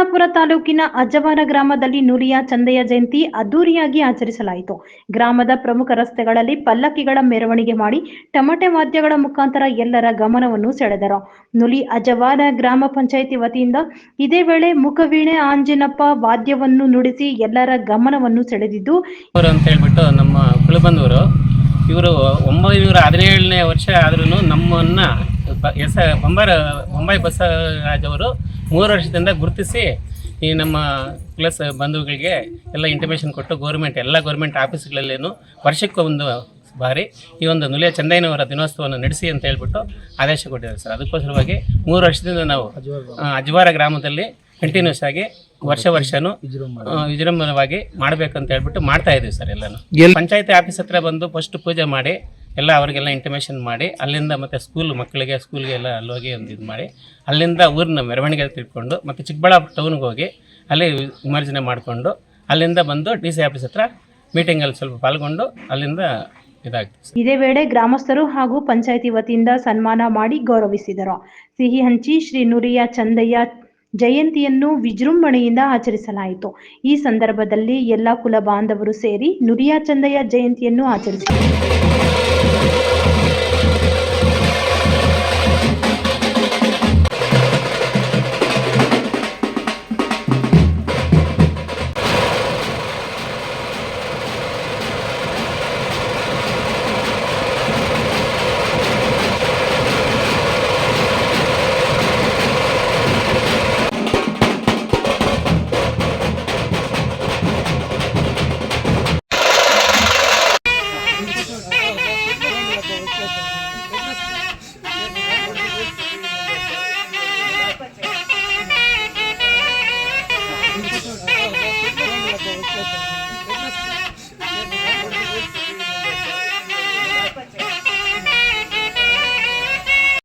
ಚಿಕ್ಕಬಳ್ಳಾಪುರ ತಾಲೂಕಿನ ಅಜ್ಜವಾರ ಗ್ರಾಮದಲ್ಲಿ ನುಲಿಯ ಚಂದಯ್ಯ ಜಯಂತಿ ಅದ್ದೂರಿಯಾಗಿ ಆಚರಿಸಲಾಯಿತು. ಗ್ರಾಮದ ಪ್ರಮುಖ ರಸ್ತೆಗಳಲ್ಲಿ ಪಲ್ಲಕ್ಕಿಗಳ ಮೆರವಣಿಗೆ ಮಾಡಿ ಟಮಟೆ ವಾದ್ಯಗಳ ಮುಖಾಂತರ ಎಲ್ಲರ ಗಮನವನ್ನು ಸೆಳೆದರು. ನುಲಿ ಅಜ್ಜವಾರ ಗ್ರಾಮ ಪಂಚಾಯಿತಿ ವತಿಯಿಂದ ಇದೇ ವೇಳೆ ಮುಖವೀಣೆ ಆಂಜಿನಪ್ಪ ವಾದ್ಯವನ್ನು ನುಡಿಸಿ ಎಲ್ಲರ ಗಮನವನ್ನು ಸೆಳೆದಿದ್ದು, ಅಂತ ಹೇಳ್ಬಿಟ್ಟು ನಮ್ಮ ಕುಲಬಂದವರು ಇವರು 917ನೇ ವರ್ಷ ಆದ್ರೂ ನಮ್ಮನ್ನು ಬೊಂಬಾಯಿ ಬಸವರಾಜ್ ಅವರು 3 ವರ್ಷದಿಂದ ಗುರುತಿಸಿ ಈ ನಮ್ಮ ಪ್ಲಸ್ ಬಂಧುಗಳಿಗೆ ಎಲ್ಲ ಇಂಟಿಮೇಷನ್ ಕೊಟ್ಟು ಎಲ್ಲ ಗೌರ್ಮೆಂಟ್ ಆಫೀಸ್ಗಳಲ್ಲೇನು ವರ್ಷಕ್ಕೆ ಒಂದು ಬಾರಿ ಈ ಒಂದು ನುಲಿಯ ಚಂದಯ್ಯನವರ ದಿನೋತ್ಸವವನ್ನು ನಡೆಸಿ ಅಂತ ಹೇಳ್ಬಿಟ್ಟು ಆದೇಶ ಕೊಟ್ಟಿದ್ದಾರೆ ಸರ್. ಅದಕ್ಕೋಸ್ಕರವಾಗಿ 3 ವರ್ಷದಿಂದ ನಾವು ಅಜ್ವಾರ ಗ್ರಾಮದಲ್ಲಿ ಕಂಟಿನ್ಯೂಸ್ ಆಗಿ ವರ್ಷನೂ ವಿಜೃಂಭಣವಾಗಿ ಮಾಡಬೇಕಂತ ಹೇಳ್ಬಿಟ್ಟು ಮಾಡ್ತಾ ಇದ್ದೀವಿ ಸರ್. ಎಲ್ಲನೂ ಪಂಚಾಯತಿ ಆಫೀಸ್ ಹತ್ರ ಬಂದು ಫಸ್ಟ್ ಪೂಜೆ ಮಾಡಿ ಎಲ್ಲ ಅವರಿಗೆಲ್ಲ ಇಂಟಿಮೇಷನ್ ಮಾಡಿ ಅಲ್ಲಿಂದ ಮತ್ತು ಸ್ಕೂಲ್ಗೆ ಎಲ್ಲ ಅಲ್ಲಿ ಹೋಗಿ ಒಂದು ಇದು ಮಾಡಿ ಅಲ್ಲಿಂದ ಊರಿನ ಮೆರವಣಿಗೆ ತಿಳ್ಕೊಂಡು ಮತ್ತು ಚಿಕ್ಕಬಳ್ಳಾಪುರ ಟೌನ್ಗೆ ಹೋಗಿ ಅಲ್ಲಿ ವಿಮರ್ಶನೆ ಮಾಡಿಕೊಂಡು ಅಲ್ಲಿಂದ ಬಂದು DC ಆಫೀಸ್ ಹತ್ರ ಮೀಟಿಂಗಲ್ಲಿ ಸ್ವಲ್ಪ ಪಾಲ್ಗೊಂಡು ಅಲ್ಲಿಂದ ಇದಾಗ್ತದೆ. ಇದೇ ವೇಳೆ ಗ್ರಾಮಸ್ಥರು ಹಾಗೂ ಪಂಚಾಯಿತಿ ವತಿಯಿಂದ ಸನ್ಮಾನ ಮಾಡಿ ಗೌರವಿಸಿದರು. ಸಿಹಿ ಹಂಚಿ ಶ್ರೀ ನುಲಿಯ ಚಂದಯ್ಯ ಜಯಂತಿಯನ್ನು ವಿಜೃಂಭಣೆಯಿಂದ ಆಚರಿಸಲಾಯಿತು. ಈ ಸಂದರ್ಭದಲ್ಲಿ ಎಲ್ಲ ಕುಲ ಬಾಂಧವರು ಸೇರಿ ನುಲಿಯ ಚಂದಯ್ಯ ಜಯಂತಿಯನ್ನು ಆಚರಿಸಿದರು.